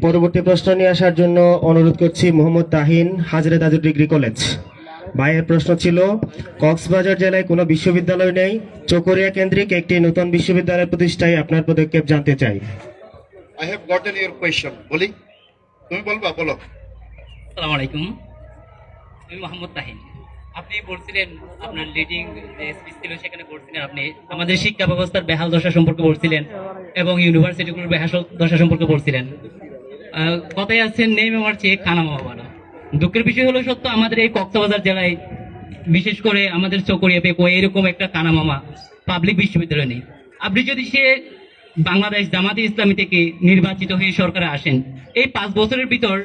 পরবর্তী প্রশ্ন নিয়ে আসার জন্য অনুরোধ করছি মোহাম্মদ তাহিন, হাজরে দাদুর ডিগ্রি কলেজ। ভাইয়ের প্রশ্ন ছিল, কক্সবাজার জেলায় কোনো বিশ্ববিদ্যালয় নেই, চকরিয়া কেন্দ্রিক একটি নতুন বিশ্ববিদ্যালয় প্রতিষ্ঠায় আপনার পদক্ষেপ জানতে চাই। I have gotten your question. বলি, তুমি বলবা, বলো। আসসালামু আলাইকুম, আমি মোহাম্মদ তাহিন। আপনি বলছিলেন আপনার লিডিং যে স্পিচ ছিল সেখানে বলছিলেন আপনি আমাদের শিক্ষা ব্যবস্থার বেহাল দশা সম্পর্কে বলছিলেন এবং ইউনিভার্সিটিগুলোর বেহাল দশা সম্পর্কে বলছিলেন। কথায় আছেন নেই আমার চেয়ে খানা মামা ভালো। দুঃখের বিষয় হলো সত্য, আমাদের এই কক্সবাজার জেলায় বিশেষ করে আমাদের চকরিয়া পেকুয়া এরকম একটা কানা মামা পাবলিক বিশ্ববিদ্যালয় নেই। আপনি যদি সে বাংলাদেশ জামাতে ইসলামী থেকে নির্বাচিত হয়ে সরকারে আসেন, এই 5 বছরের ভিতর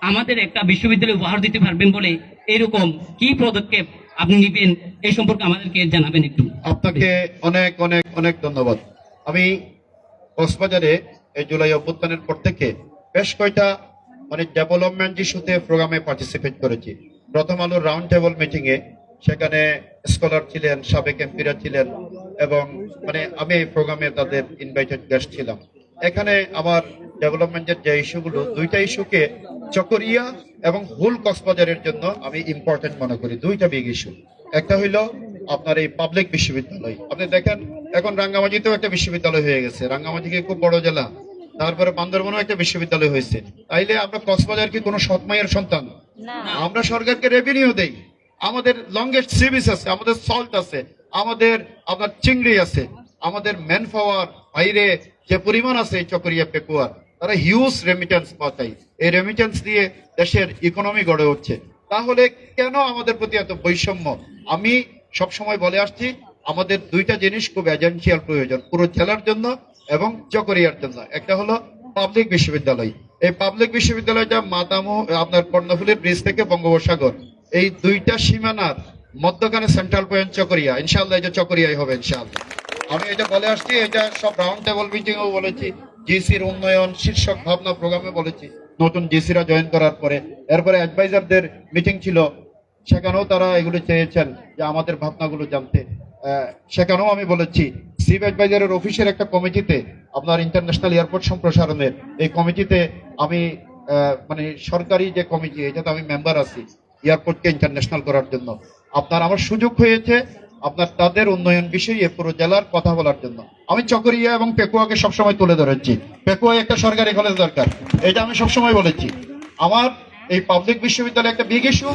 আমাদের একটা বিশ্ববিদ্যালয় উপহার দিতে পারবেন বলে এরকম কি পদক্ষেপ আপনি নেবেন এই সম্পর্কে আমাদেরকে জানাবেন একটু। আপনাকে অনেক অনেক অনেক ধন্যবাদ। আমি কক্সবাজারে এই জুলাই অভ্যুত্থানের পর থেকে বেশ কয়টা ডেভেলপমেন্ট ইস্যুতে প্রোগ্রামে পার্টিসিপেট করেছি। প্রথম আলোর রাউন্ড টেবল মিটিং এ সেখানে স্কলার ছিলেন, সাবেক এমপিরা ছিলেন এবং আমি এই প্রোগ্রামে তাদের ইনভাইটেড গেস্ট ছিলাম। এখানে আমার ডেভেলপমেন্টের যে ইস্যুগুলো, দুইটা ইস্যুকে চকরিয়া এবং হোল কক্সবাজারের জন্য আমি ইম্পর্টেন্ট মনে করি। দুইটা বিগ ইস্যু। একটা হইল আপনার এই পাবলিক বিশ্ববিদ্যালয়। আপনি দেখেন এখন রাঙ্গামাটিতেও একটা বিশ্ববিদ্যালয় হয়ে গেছে। রাঙ্গামাটিকে খুব বড় জেলা, তারপরে বান্দরবনেও একটা বিশ্ববিদ্যালয় হয়েছে। তাইলে আমরা কক্সবাজার কি কোনো সৎমাইয়ের সন্তান? আমরা সরকারকে রেভিনিউ দেই, আমাদের লংগেস্ট সি বিচ আছে, আমাদের সল্ট আছে, আমাদের আপনার চিংড়ি আছে, আমাদের ম্যান পাওয়ার বাইরে যে পরিমাণ আছে এই চকরিয়া পেকুয়ার, তারা হিউজ রেমিটেন্স পাঠায়। এই রেমিটেন্স দিয়ে দেশের ইকোনমি গড়ে উঠছে। তাহলে কেন আমাদের প্রতি এত বৈষম্য? আমি সবসময় বলে আসছি, আমাদের দুইটা জিনিস খুব এজেন্সিয়াল প্রয়োজন পুরো জেলার জন্য এবং চকরিয়ার জন্য। একটা হলো পাবলিক বিশ্ববিদ্যালয়। এই পাবলিক বিশ্ববিদ্যালয়টা মাতামু আপনার কর্ণফুলীর ব্রিজ থেকে বঙ্গোপসাগর, এই দুইটা সীমানার মধ্যখানে সেন্ট্রাল পয়েন্ট চকরিয়া। ইনশাআল্লাহ এটা চকরিয়াই হবে ইনশাআল্লাহ। আমি এটা বলে আসছি, এটা সব রাউন্ড টেবল মিটিং এও বলেছি, জিসির উন্নয়ন শীর্ষক ভাবনা প্রোগ্রামে বলেছি নতুন জিসিরা জয়েন করার পরে। এরপরে অ্যাডভাইজারদের মিটিং ছিল, সেখানেও তারা এগুলো চেয়েছেন যে আমাদের ভাবনাগুলো জানতে। সেখানেও আমি বলেছি চিফ অ্যাডভাইজারের অফিসের একটা কমিটিতে, আপনার ইন্টারন্যাশনাল এয়ারপোর্ট সম্প্রসারণের এই কমিটিতে আমি সরকারি যে কমিটি, এটাতে আমি মেম্বার আছি এয়ারপোর্টকে ইন্টারন্যাশনাল করার জন্য। আমার সুযোগ হয়েছে আপনার তাদের উন্নয়ন বিষয়ে পুরো জেলার কথা বলার জন্য। আমি চকরিয়া এবং পেকুয়াকে সবসময় তুলে ধরেছি, পেকুয়ায় একটা সরকারি কলেজ দরকার, এটা আমি সবসময় বলেছি। আমার এই পাবলিক বিশ্ববিদ্যালয় একটা বিগ ইস্যু।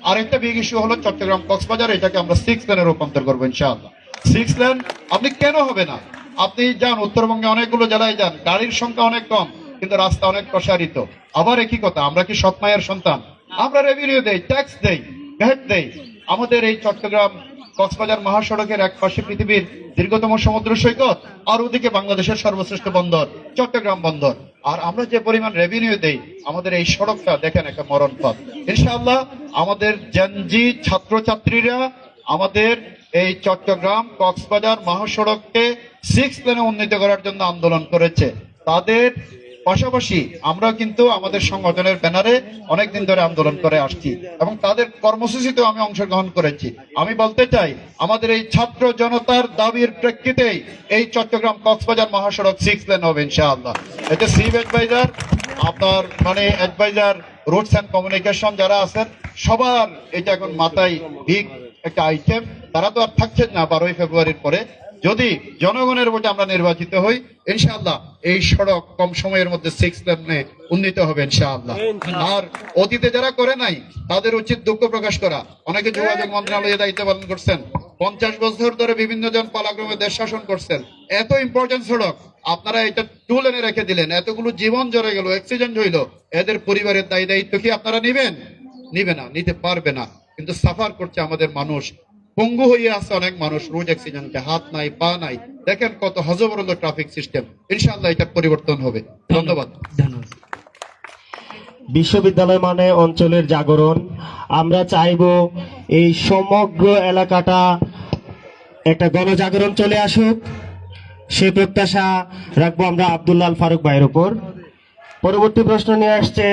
আর একটা বিগ ইস্যু হলো চট্টগ্রাম কক্সবাজার, এটাকে আমরা 6 লেনে রূপান্তর করবো ইনশাআল্লাহ। 6 লেন আপনি কেন হবে না? আপনি যান উত্তরবঙ্গে অনেকগুলো জেলায় যান, গাড়ির সংখ্যা অনেক কম কিন্তু রাস্তা অনেক প্রসারিত। আবার একই কথা, আমরা কি সৎমায়ের সন্তান? আমরা রেভিনিউ দেই, ট্যাক্স দেই, ভ্যাট দেই। আমাদের এই চট্টগ্রাম কক্সবাজার মহাসড়কের এক পাশে পৃথিবীর দীর্ঘতম সমুদ্র সৈকত, আর ওদিকে বাংলাদেশের সর্বশ্রেষ্ঠ বন্দর চট্টগ্রাম বন্দর। আর আমরা যে পরিমাণ রেভিনিউ দেই, আমাদের এই সড়কটা দেখেন একটা মরণ পথ। ইনশাআল্লাহ আমাদের জেনজি ছাত্রছাত্রীরা আমাদের এই চট্টগ্রাম কক্সবাজার মহাসড়ককে 6 লেনে উন্নীত করার জন্য আন্দোলন করেছে। তাদের পাশাপাশি আমরা কিন্তু আমাদের সংগঠনের ব্যানারে অনেকদিন ধরে আন্দোলন করে আসছি এবং তাদের কর্মসূচিতেও আমি অংশগ্রহণ করেছি। আমি বলতে চাই, আমাদের এই ছাত্র জনতার দাবির প্রেক্ষিতেই এই চট্টগ্রাম কক্সবাজার মহাসড়ক 6 লেন হবে ইনশাআল্লাহ। এটা চিফ অ্যাডভাইজার, আপনার অ্যাডভাইজার রুটস অ্যান্ড কমিউনিকেশন যারা আছেন, সবার এটা এখন মাথায় বিগ একটা আইটেম। তারা তো আর থাকছেন না 12ই ফেব্রুয়ারির পরে। যদি জনগণের ভোটে আমরা নির্বাচিত হই, ইনশাআল্লাহ এই সড়ক কম সময়ের মধ্যে 6 লেনে উন্নীত হবে ইনশাআল্লাহ। আর অতীতে যারা করে নাই তাদের উচিত দুঃখ প্রকাশ করা। অনেকে যোগাযোগ মন্ত্রণালয়ে দায়িত্ব পালন করছেন, 50 বছর ধরে বিভিন্ন জন পালাক্রমে দেশ শাসন করছেন। এত ইম্পর্টেন্ট সড়ক আপনারা এটা 2 লেনে রেখে দিলেন, এতগুলো জীবন জড়ে গেল, অ্যাক্সিডেন্ট হইলো। এদের পরিবারের দায়িত্ব কি আপনারা নিবেন? নিবে না, নিতে পারবে না। কিন্তু সাফার করছে আমাদের মানুষ, পঙ্গু হয়ে আছে অনেক মানুষ রোড অ্যাক্সিডেন্টে, হাত নাই পা নাই। দেখেন কত হজবরল ট্রাফিক সিস্টেম। ইনশাআল্লাহ এটা পরিবর্তন হবে। ধন্যবাদ। বিশ্ববিদ্যালয় মানে অঞ্চলের জাগরণ। আমরা চাইব এই সমগ্র এলাকাটা একটা গণজাগরণ চলে আসুক, সে প্রত্যাশা রাখবো আমরা আব্দুল্লাহ আল ফারুক ভাইয়ের উপর। পরবর্তী প্রশ্ন নিয়ে আসছে